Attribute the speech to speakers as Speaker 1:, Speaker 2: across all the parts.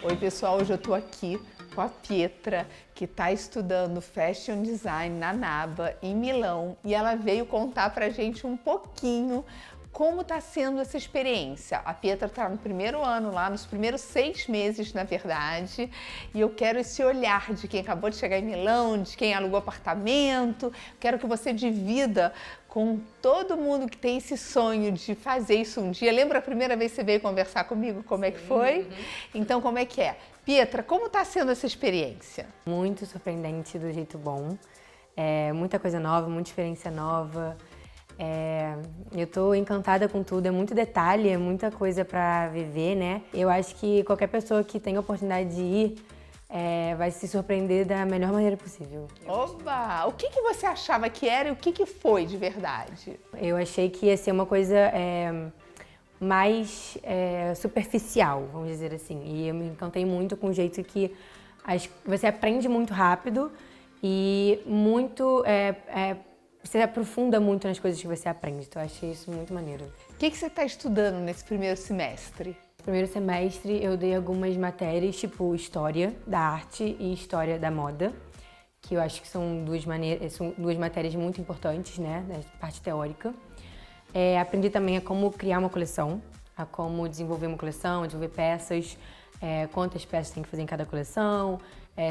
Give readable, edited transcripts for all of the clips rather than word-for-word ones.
Speaker 1: Oi pessoal, hoje eu estou aqui com a Pietra, que está estudando Fashion Design na NABA, em Milão, e ela veio contar pra gente um pouquinho como está sendo essa experiência. A Pietra está no primeiro ano lá, nos primeiros 6 meses, na verdade, e eu quero esse olhar de quem acabou de chegar em Milão, de quem alugou apartamento. Quero que você divida com todo mundo que tem esse sonho de fazer isso um dia. Lembra a primeira vez que você veio conversar comigo? Como é que foi? Então, como é que é? Pietra, como está sendo essa experiência?
Speaker 2: Muito surpreendente do jeito bom. Muita coisa nova, muita experiência nova. Eu tô encantada com tudo, é muito detalhe, é muita coisa para viver, né? Eu acho que qualquer pessoa que tem a oportunidade de ir vai se surpreender da melhor maneira possível.
Speaker 1: Oba! O que você achava que era e o que foi de verdade?
Speaker 2: Eu achei que ia ser uma coisa mais superficial, vamos dizer assim. E eu me encantei muito com o jeito que você aprende muito rápido e muito... você aprofunda muito nas coisas que você aprende, então eu achei isso muito maneiro.
Speaker 1: O que você está estudando nesse primeiro semestre?
Speaker 2: No primeiro semestre eu dei algumas matérias, tipo História da Arte e História da Moda, que eu acho que são duas matérias muito importantes, né, da parte teórica. Aprendi também a como criar uma coleção, a como desenvolver uma coleção, desenvolver peças, quantas peças tem que fazer em cada coleção,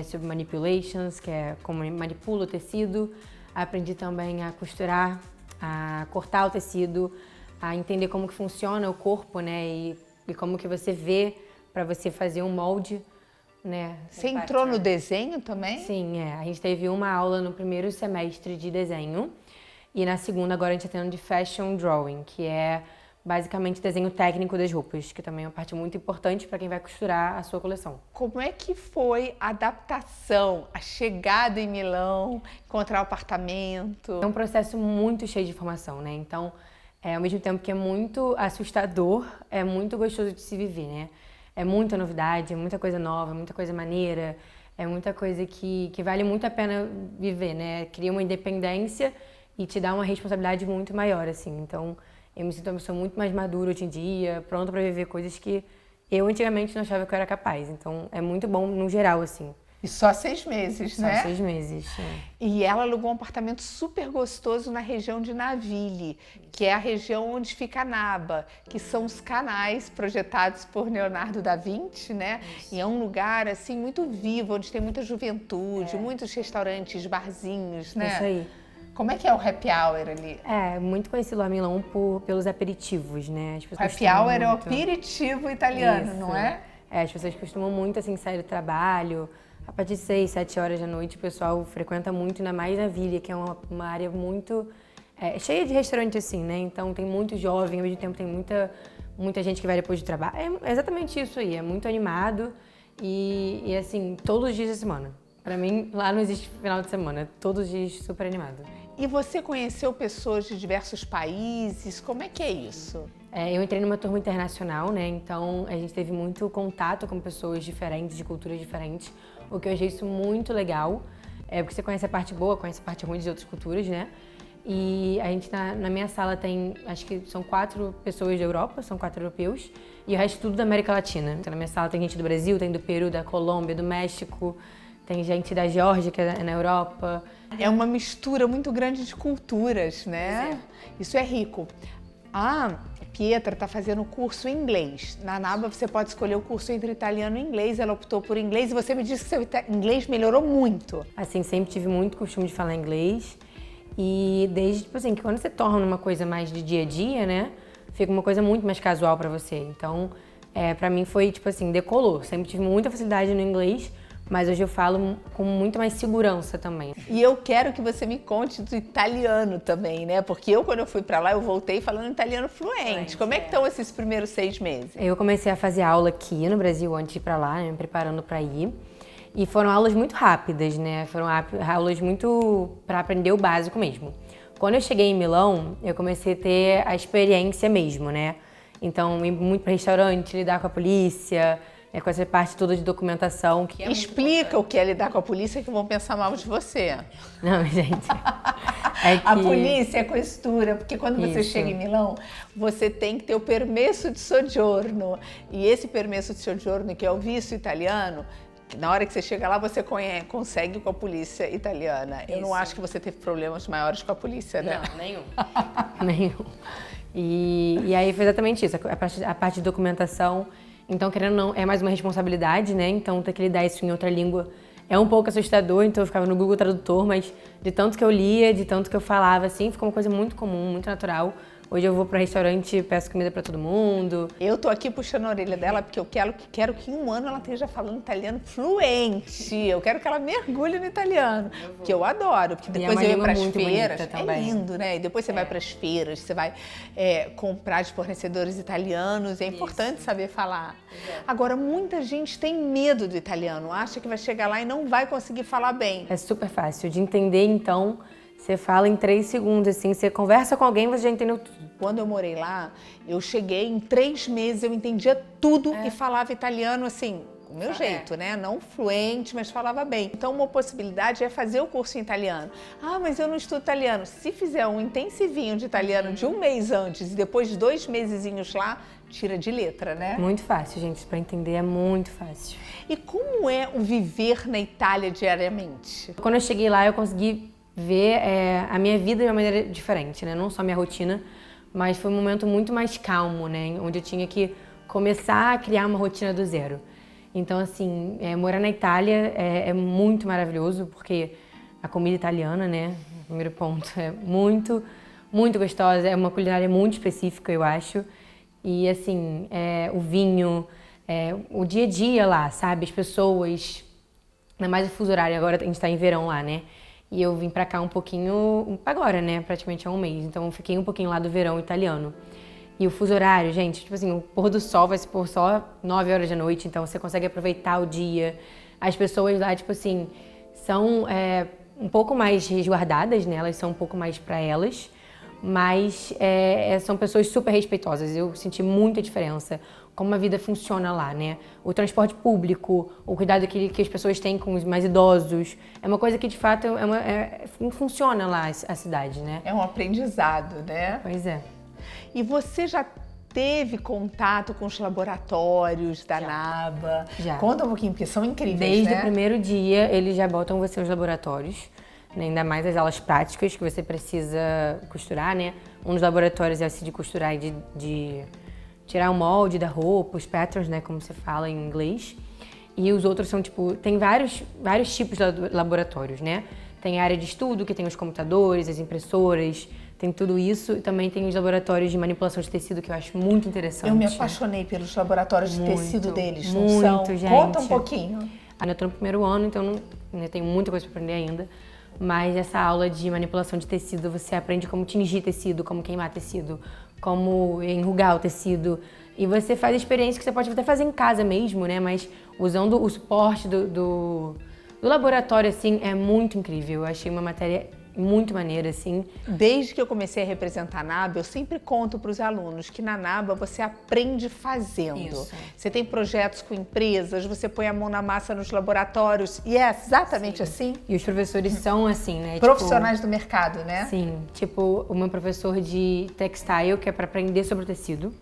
Speaker 2: sobre manipulations, que é como manipula o tecido. Aprendi também a costurar, a cortar o tecido, a entender como que funciona o corpo, né? E como que você vê para você fazer um molde, né?
Speaker 1: Você entrou no desenho também?
Speaker 2: Sim, a gente teve uma aula no primeiro semestre de desenho e na segunda agora a gente está tendo de Fashion Drawing, que é basicamente desenho técnico das roupas, que também é uma parte muito importante para quem vai costurar a sua coleção.
Speaker 1: Como é que foi a adaptação, a chegada em Milão, encontrar o apartamento?
Speaker 2: É um processo muito cheio de informação, né? Então, ao mesmo tempo que é muito assustador, é muito gostoso de se viver, né? É muita novidade, é muita coisa nova, muita coisa maneira, é muita coisa que vale muito a pena viver, né? Cria uma independência e te dá uma responsabilidade muito maior, assim. Então, eu me sinto uma pessoa muito mais madura hoje em dia, pronta para viver coisas que eu antigamente não achava que eu era capaz. Então, é muito bom no geral, assim.
Speaker 1: E só 6 meses, né?
Speaker 2: Só 6 meses,
Speaker 1: E ela alugou um apartamento super gostoso na região de Naville, que é a região onde fica a NABA, que são os canais projetados por Leonardo da Vinci, né? Isso. E é um lugar, assim, muito vivo, onde tem muita juventude, muitos restaurantes, barzinhos, né?
Speaker 2: Isso aí.
Speaker 1: Como é que é o happy hour ali?
Speaker 2: Muito conhecido lá em Milão pelos aperitivos, né?
Speaker 1: Happy hour é o aperitivo italiano,
Speaker 2: Isso.
Speaker 1: Não é?
Speaker 2: As pessoas costumam muito, assim, sair do trabalho. A partir de 6, 7 horas da noite, o pessoal frequenta muito, ainda mais na Vila, que é uma área muito cheia de restaurante, assim, né? Então tem muito jovem, ao mesmo tempo tem muita gente que vai depois do trabalho. É exatamente isso aí, é muito animado e assim, todos os dias da semana. Pra mim, lá não existe final de semana, é todos os dias super animado.
Speaker 1: E você conheceu pessoas de diversos países? Como é que é isso?
Speaker 2: Eu entrei numa turma internacional, né? Então a gente teve muito contato com pessoas diferentes, de culturas diferentes, o que eu achei isso muito legal. Porque você conhece a parte boa, conhece a parte ruim de outras culturas, né? E a gente, na minha sala tem, acho que são 4 pessoas da Europa, são 4 europeus, e o resto tudo da América Latina. Então na minha sala tem gente do Brasil, tem do Peru, da Colômbia, do México, tem gente da Geórgia, que é na Europa.
Speaker 1: É uma mistura muito grande de culturas, né? Isso é rico. A Pietra está fazendo o curso em inglês. Na NABA você pode escolher o curso entre italiano e inglês. Ela optou por inglês e você me disse que seu inglês melhorou muito.
Speaker 2: Assim, sempre tive muito costume de falar inglês. E desde, tipo assim, que quando você torna uma coisa mais de dia a dia, né? Fica uma coisa muito mais casual pra você. Então, pra mim foi, tipo assim, decolou. Sempre tive muita facilidade no inglês. Mas hoje eu falo com muito mais segurança também.
Speaker 1: E eu quero que você me conte do italiano também, né? Porque quando eu fui pra lá, eu voltei falando italiano fluente. Como é que estão esses primeiros 6 meses?
Speaker 2: Eu comecei a fazer aula aqui no Brasil antes de ir pra lá, né, me preparando pra ir. E foram aulas muito rápidas, né? Foram aulas muito pra aprender o básico mesmo. Quando eu cheguei em Milão, eu comecei a ter a experiência mesmo, né? Então, ir muito pra restaurante, lidar com a polícia, com essa parte toda de documentação. Que
Speaker 1: Explica o que é lidar com a polícia que vão pensar mal de você.
Speaker 2: Não, gente.
Speaker 1: A polícia é questura, porque quando você chega em Milão, você tem que ter o permesso de soggiorno. E esse permesso de soggiorno, que é o visto italiano, na hora que você chega lá, você consegue com a polícia italiana. Eu não acho que você teve problemas maiores com a polícia, né?
Speaker 2: Não, nenhum. Nenhum. E aí foi exatamente isso, a parte de documentação. Então, querendo ou não, é mais uma responsabilidade, né? Então, ter que lidar isso em outra língua é um pouco assustador. Então, eu ficava no Google Tradutor, mas de tanto que eu lia, de tanto que eu falava, assim, ficou uma coisa muito comum, muito natural. Hoje eu vou para restaurante e peço comida para todo mundo.
Speaker 1: Eu tô aqui puxando a orelha dela porque eu quero que em um ano ela esteja falando italiano fluente. Eu quero que ela mergulhe no italiano, que eu adoro. Porque depois eu ia para as feiras, é lindo, né? E depois você vai para as feiras, você vai comprar de fornecedores italianos. É importante saber falar. Agora, muita gente tem medo do italiano, acha que vai chegar lá e não vai conseguir falar bem.
Speaker 2: É super fácil de entender, então. Você fala em 3 segundos, assim, você conversa com alguém, você já entendeu tudo.
Speaker 1: Quando eu morei lá, eu cheguei, em 3 meses eu entendia tudo e falava italiano, assim, do meu jeito, né? Não fluente, mas falava bem. Então, uma possibilidade é fazer o curso em italiano. Ah, mas eu não estudo italiano. Se fizer um intensivinho de italiano de 1 mês antes e depois de 2 mesezinhos lá, tira de letra, né?
Speaker 2: Muito fácil, gente, para entender é muito fácil.
Speaker 1: E como é o viver na Itália diariamente?
Speaker 2: Quando eu cheguei lá, eu consegui ver a minha vida de uma maneira diferente, né? Não só a minha rotina, mas foi um momento muito mais calmo, né? Onde eu tinha que começar a criar uma rotina do zero. Então, assim, morar na Itália é muito maravilhoso, porque a comida italiana, né? Primeiro ponto, é muito, muito gostosa. É uma culinária muito específica, eu acho. E, assim, o vinho, o dia a dia lá, sabe? As pessoas, ainda mais o fuso horário. Agora a gente tá em verão lá, né? E eu vim pra cá um pouquinho agora, né? Praticamente há um mês. Então eu fiquei um pouquinho lá do verão italiano. E o fuso horário, gente, tipo assim, o pôr do sol vai se pôr só 9 horas da noite, então você consegue aproveitar o dia. As pessoas lá, tipo assim, são um pouco mais resguardadas, né? Elas são um pouco mais pra elas, mas são pessoas super respeitosas. Eu senti muita diferença. Como a vida funciona lá, né? O transporte público, o cuidado que as pessoas têm com os mais idosos, é uma coisa que de fato funciona lá a cidade, né?
Speaker 1: É um aprendizado, né?
Speaker 2: Pois é.
Speaker 1: E você já teve contato com os laboratórios da NABA?
Speaker 2: Já.
Speaker 1: Conta um pouquinho, porque são incríveis,
Speaker 2: Desde
Speaker 1: né?
Speaker 2: o primeiro dia, eles já botam você nos laboratórios, né? Ainda mais as aulas práticas que você precisa costurar, né? Um dos laboratórios é esse de costurar e de tirar o molde da roupa, os patterns, né, como se fala em inglês. E os outros são, tipo, tem vários tipos de laboratórios, né? Tem a área de estudo, que tem os computadores, as impressoras, tem tudo isso. E também tem os laboratórios de manipulação de tecido, que eu acho muito interessante.
Speaker 1: Eu me apaixonei pelos laboratórios de tecido deles, não
Speaker 2: muito,
Speaker 1: são?
Speaker 2: gente.
Speaker 1: Conta um pouquinho.
Speaker 2: Eu tô no primeiro ano, então não tenho muita coisa para aprender ainda. Mas essa aula de manipulação de tecido, você aprende como tingir tecido, como queimar tecido, como enrugar o tecido. E você faz experiências que você pode até fazer em casa mesmo, né? Mas usando o suporte do laboratório, assim, é muito incrível. Eu achei uma matéria muito maneira, assim.
Speaker 1: Desde que eu comecei a representar a NABA, eu sempre conto para os alunos que na NABA você aprende fazendo. Isso. Você tem projetos com empresas, você põe a mão na massa nos laboratórios e é exatamente assim?
Speaker 2: E os professores são assim, né?
Speaker 1: Profissionais do mercado, né?
Speaker 2: Sim. Tipo, o meu professor de textile, que é para aprender sobre o tecido,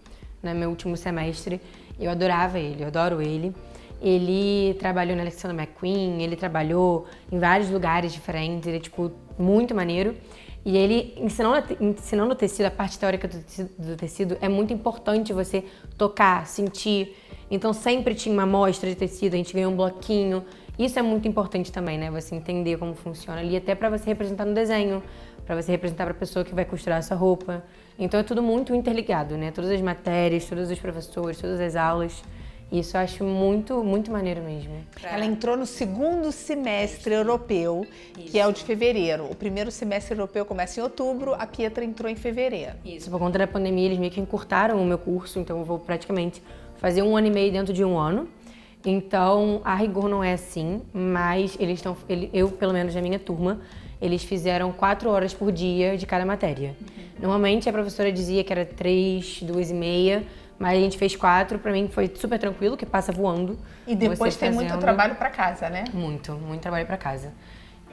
Speaker 2: né? Meu último semestre, eu adorava ele, eu adoro ele. Ele trabalhou na Alexander McQueen, ele trabalhou em vários lugares diferentes, ele é, tipo, muito maneiro. E ele, ensinando o tecido, a parte teórica do tecido, é muito importante você tocar, sentir. Então, sempre tinha uma amostra de tecido, a gente ganhou um bloquinho. Isso é muito importante também, né? Você entender como funciona ali, até para você representar no desenho, para você representar para a pessoa que vai costurar a sua roupa. Então, é tudo muito interligado, né? Todas as matérias, todos os professores, todas as aulas. Isso eu acho muito, muito maneiro mesmo.
Speaker 1: Ela entrou no segundo semestre europeu, que é o de fevereiro. O primeiro semestre europeu começa em outubro, a Pietra entrou em fevereiro.
Speaker 2: Isso, por conta da pandemia, eles meio que encurtaram o meu curso, então eu vou praticamente fazer 1 ano e meio dentro de 1 ano. Então, a rigor não é assim, mas eu, pelo menos na minha turma, eles fizeram 4 horas por dia de cada matéria. Normalmente a professora dizia que era 3, 2,5, Mas a gente fez 4, pra mim foi super tranquilo, que passa voando.
Speaker 1: E depois tem muito trabalho pra casa, né?
Speaker 2: Muito trabalho pra casa.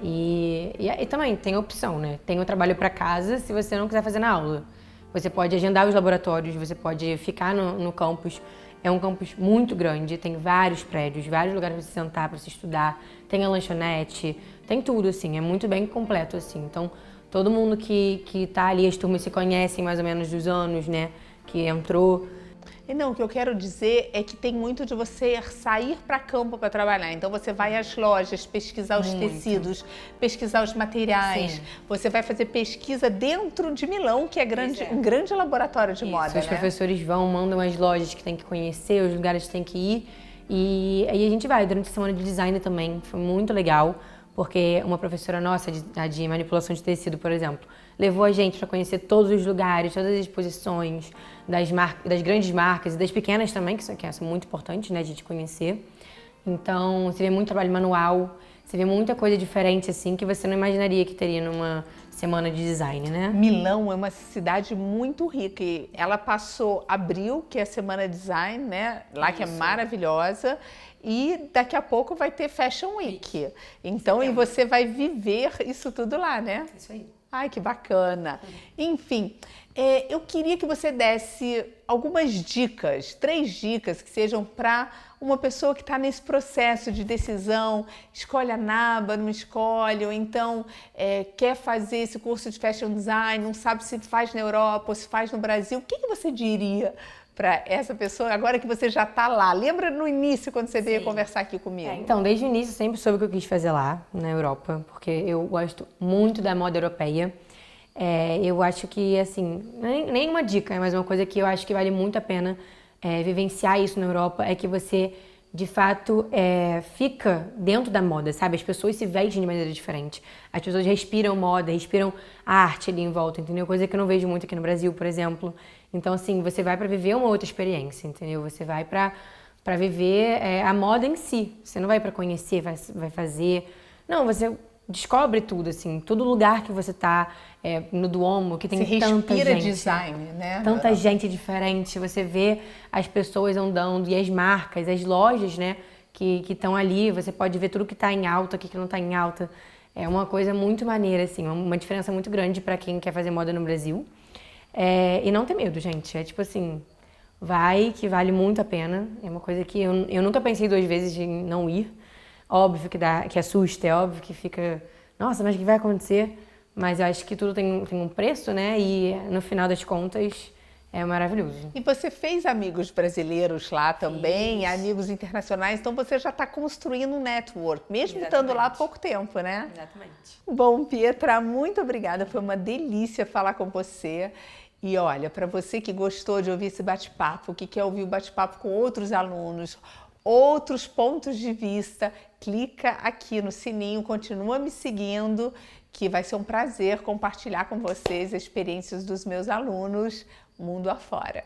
Speaker 2: E também tem opção, né? Tem o trabalho pra casa se você não quiser fazer na aula. Você pode agendar os laboratórios, você pode ficar no campus. É um campus muito grande, tem vários prédios, vários lugares para você sentar, para você estudar. Tem a lanchonete, tem tudo, assim, é muito bem completo, assim. Então, todo mundo que tá ali, as turmas se conhecem mais ou menos dos anos, né, que entrou.
Speaker 1: E não, o que eu quero dizer é que tem muito de você sair para campo para trabalhar. Então você vai às lojas, pesquisar os tecidos, pesquisar os materiais. Sim. Você vai fazer pesquisa dentro de Milão, que é um grande laboratório de moda,
Speaker 2: Os professores mandam as lojas que tem que conhecer, os lugares que tem que ir. E aí a gente vai durante a semana de design também. Foi muito legal, porque uma professora nossa de manipulação de tecido, por exemplo, levou a gente para conhecer todos os lugares, todas as exposições das grandes marcas e das pequenas também, que são muito importantes, né, de gente conhecer. Então, você vê muito trabalho manual, você vê muita coisa diferente, assim, que você não imaginaria que teria numa semana de design, né?
Speaker 1: Milão é uma cidade muito rica e ela passou abril, que é a semana de design, né, lá que é maravilhosa, e daqui a pouco vai ter Fashion Week. Então, e você vai viver isso tudo lá, né?
Speaker 2: Isso aí.
Speaker 1: Ai, que bacana. Enfim, eu queria que você desse algumas dicas, 3 dicas que sejam para uma pessoa que está nesse processo de decisão, escolhe a NABA, não escolhe, ou então quer fazer esse curso de Fashion Design, não sabe se faz na Europa ou se faz no Brasil. O que você diria para essa pessoa, agora que você já está lá? Lembra no início, quando você veio conversar aqui comigo?
Speaker 2: Então, desde o início, eu sempre soube o que eu quis fazer lá, na Europa, porque eu gosto muito da moda europeia. Eu acho que, assim, nem uma dica, mas uma coisa que eu acho que vale muito a pena vivenciar isso na Europa é que você, de fato, fica dentro da moda, sabe? As pessoas se vestem de maneira diferente. As pessoas respiram moda, respiram arte ali em volta, entendeu? Coisa que eu não vejo muito aqui no Brasil, por exemplo. Então, assim, você vai para viver uma outra experiência, entendeu? Você vai para viver a moda em si. Você não vai para conhecer, vai fazer... Não, você descobre tudo, assim. Todo lugar que você tá, no Duomo, que tem tanta gente.
Speaker 1: Design, né?
Speaker 2: Tanta gente diferente. Você vê as pessoas andando e as marcas, as lojas, né? Que estão ali. Você pode ver tudo que tá em alta, o que não tá em alta. É uma coisa muito maneira, assim. Uma diferença muito grande para quem quer fazer moda no Brasil. E não ter medo, gente. É tipo assim, vai que vale muito a pena. É uma coisa que eu nunca pensei 2 vezes em não ir. Óbvio que assusta, é óbvio que fica, nossa, mas o que vai acontecer? Mas eu acho que tudo tem um preço, né? E no final das contas é maravilhoso.
Speaker 1: E você fez amigos brasileiros lá também, amigos internacionais, então você já está construindo um network, mesmo estando lá há pouco tempo, né?
Speaker 2: Exatamente.
Speaker 1: Bom, Pietra, muito obrigada, foi uma delícia falar com você. E olha, para você que gostou de ouvir esse bate-papo, que quer ouvir o bate-papo com outros alunos, outros pontos de vista, clica aqui no sininho, continua me seguindo, que vai ser um prazer compartilhar com vocês as experiências dos meus alunos mundo afora.